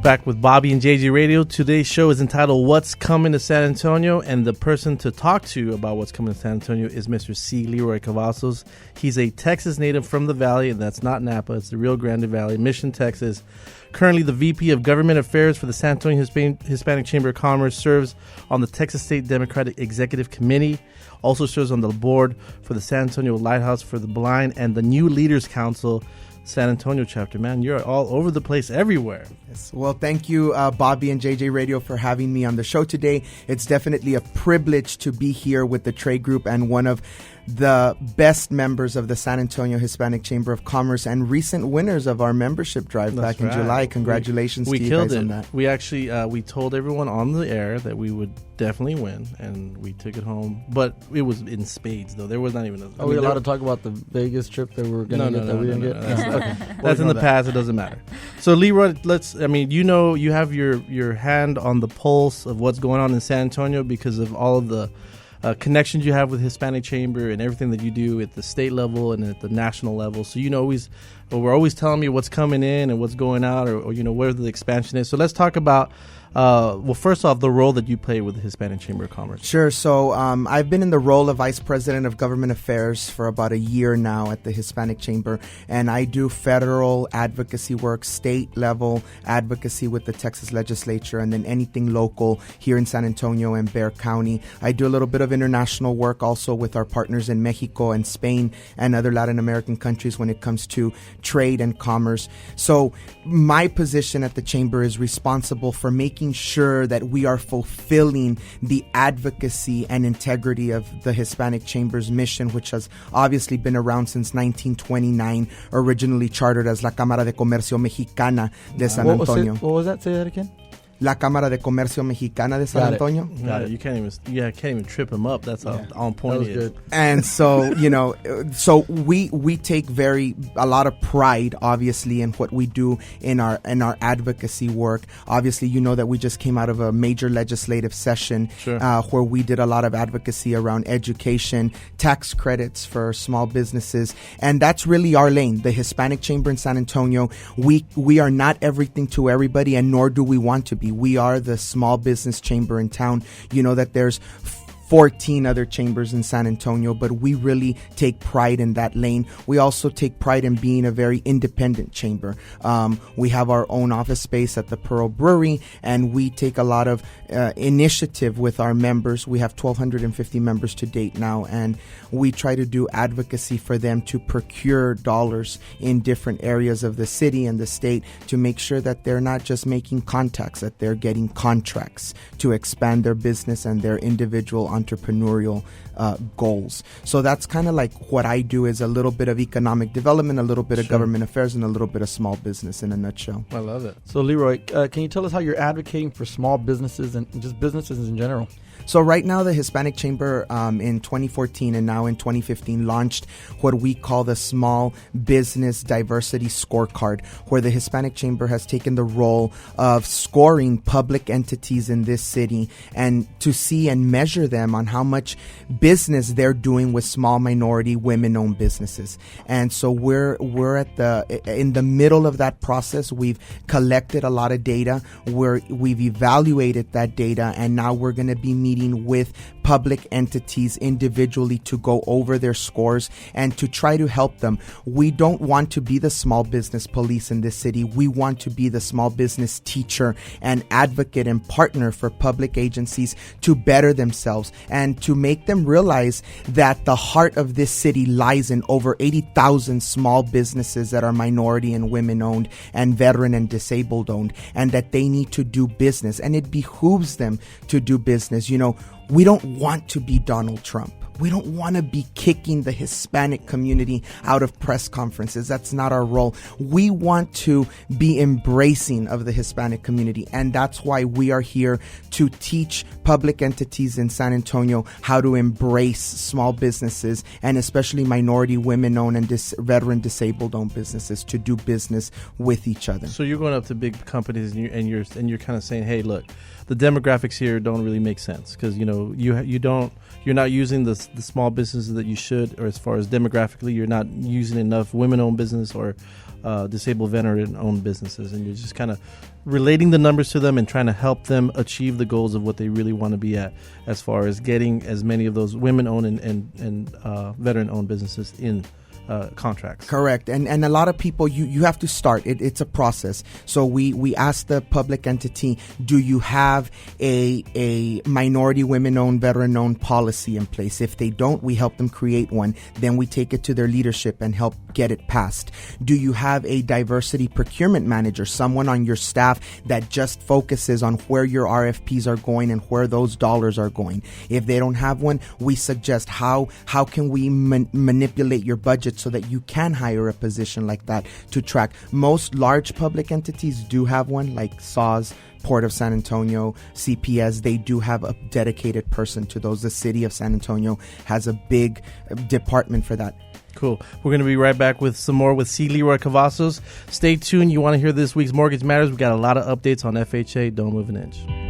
Back with Bobby and JJ Radio. Today's show is entitled What's Coming to San Antonio, and the person to talk to about what's coming to San Antonio is Mr. C. LeRoy Cavazos. He's a Texas native from the Valley, and that's not Napa, it's the Rio Grande Valley, Mission, Texas. Currently the VP of Government Affairs for the San Antonio Hispanic Chamber of Commerce, serves on the Texas State Democratic Executive Committee, also serves on the board for the San Antonio Lighthouse for the Blind and the New Leaders Council San Antonio chapter. Man, you're all over the place, everywhere. Yes. Well, thank you, Bobby and JJ Radio, for having me on the show today. It's definitely a privilege to be here with the trade group and one of the best members of the San Antonio Hispanic Chamber of Commerce and recent winners of our membership drive back in July. Congratulations to you guys on that. We actually we told everyone on the air that we would definitely win, and we took it home. But it was in spades, though. There was not even Are we allowed to talk about the Vegas trip that we were going to get that we didn't get? That's in the past. It doesn't matter. So, LeRoy, you have your hand on the pulse of what's going on in San Antonio because of all of the connections you have with Hispanic Chamber and everything that you do at the state level and at the national level. So we're always telling me what's coming in and what's going out, or where the expansion is. So let's talk about first off, the role that you play with the Hispanic Chamber of Commerce. Sure. So I've been in the role of Vice President of Government Affairs for about a year now at the Hispanic Chamber, and I do federal advocacy work, state level advocacy with the Texas legislature, and then anything local here in San Antonio and Bexar County. I do a little bit of international work also with our partners in Mexico and Spain and other Latin American countries when it comes to trade and commerce. So my position at the Chamber is responsible for making sure that we are fulfilling the advocacy and integrity of the Hispanic Chamber's mission, which has obviously been around since 1929, originally chartered as La Cámara de Comercio Mexicana de San Antonio. What was that? Say that again. La Cámara de Comercio Mexicana de San Antonio. Got it. You can't even trip him up. That's how on point he is. Good. And so, so we take a lot of pride, obviously, in what we do in our advocacy work. Obviously, you know that we just came out of a major legislative session where we did a lot of advocacy around education, tax credits for small businesses, and that's really our lane. The Hispanic Chamber in San Antonio, we are not everything to everybody, and nor do we want to be. We are the small business chamber in town. You know that there's 14 other chambers in San Antonio, but we really take pride in that lane. We also take pride in being a very independent chamber. We have our own office space at the Pearl Brewery, and we take a lot of initiative with our members. We have 1,250 members to date now, and we try to do advocacy for them to procure dollars in different areas of the city and the state to make sure that they're not just making contacts, that they're getting contracts to expand their business and their individual entrepreneurial goals. So that's kind of like what I do, is a little bit of economic development, a little bit of government affairs, and a little bit of small business in a nutshell. I love it. So LeRoy, can you tell us how you're advocating for small businesses and just businesses in general? So right now, the Hispanic Chamber in 2014 and now in 2015 launched what we call the Small Business Diversity Scorecard, where the Hispanic Chamber has taken the role of scoring public entities in this city and to see and measure them on how much business they're doing with small minority women-owned businesses. And so we're in the middle of that process. We've collected a lot of data. We've evaluated that data, and now we're going to be meeting with public entities individually to go over their scores and to try to help them. We don't want to be the small business police in this city. We want to be the small business teacher and advocate and partner for public agencies to better themselves and to make them realize that the heart of this city lies in over 80,000 small businesses that are minority and women owned and veteran and disabled owned, and that they need to do business, and it behooves them to do business. We don't want to be Donald Trump. We don't want to be kicking the Hispanic community out of press conferences. That's not our role. We want to be embracing of the Hispanic community, and that's why we are here to teach public entities in San Antonio how to embrace small businesses, and especially minority, women-owned, and veteran disabled-owned businesses to do business with each other. So you're going up to big companies and you're kind of saying, hey, look, the demographics here don't really make sense because you're not using the the small businesses that you should, or as far as demographically, you're not using enough women-owned business or disabled veteran-owned businesses, and you're just kind of relating the numbers to them and trying to help them achieve the goals of what they really want to be at, as far as getting as many of those women-owned and veteran-owned businesses in contracts. Correct. And a lot of people, you have to start. It's a process. So we ask the public entity, do you have a minority women-owned, veteran-owned policy in place? If they don't, we help them create one. Then we take it to their leadership and help get it passed. Do you have a diversity procurement manager, someone on your staff that just focuses on where your RFPs are going and where those dollars are going? If they don't have one, we suggest how can we manipulate your budget so that you can hire a position like that to track. Most large public entities do have one, like SAWS, Port of San Antonio, CPS. They do have a dedicated person to those. The city of San Antonio has a big department for that. Cool. We're going to be right back with some more with C. LeRoy Cavazos. Stay tuned. You want to hear this week's Mortgage Matters. We got a lot of updates on FHA. Don't move an inch.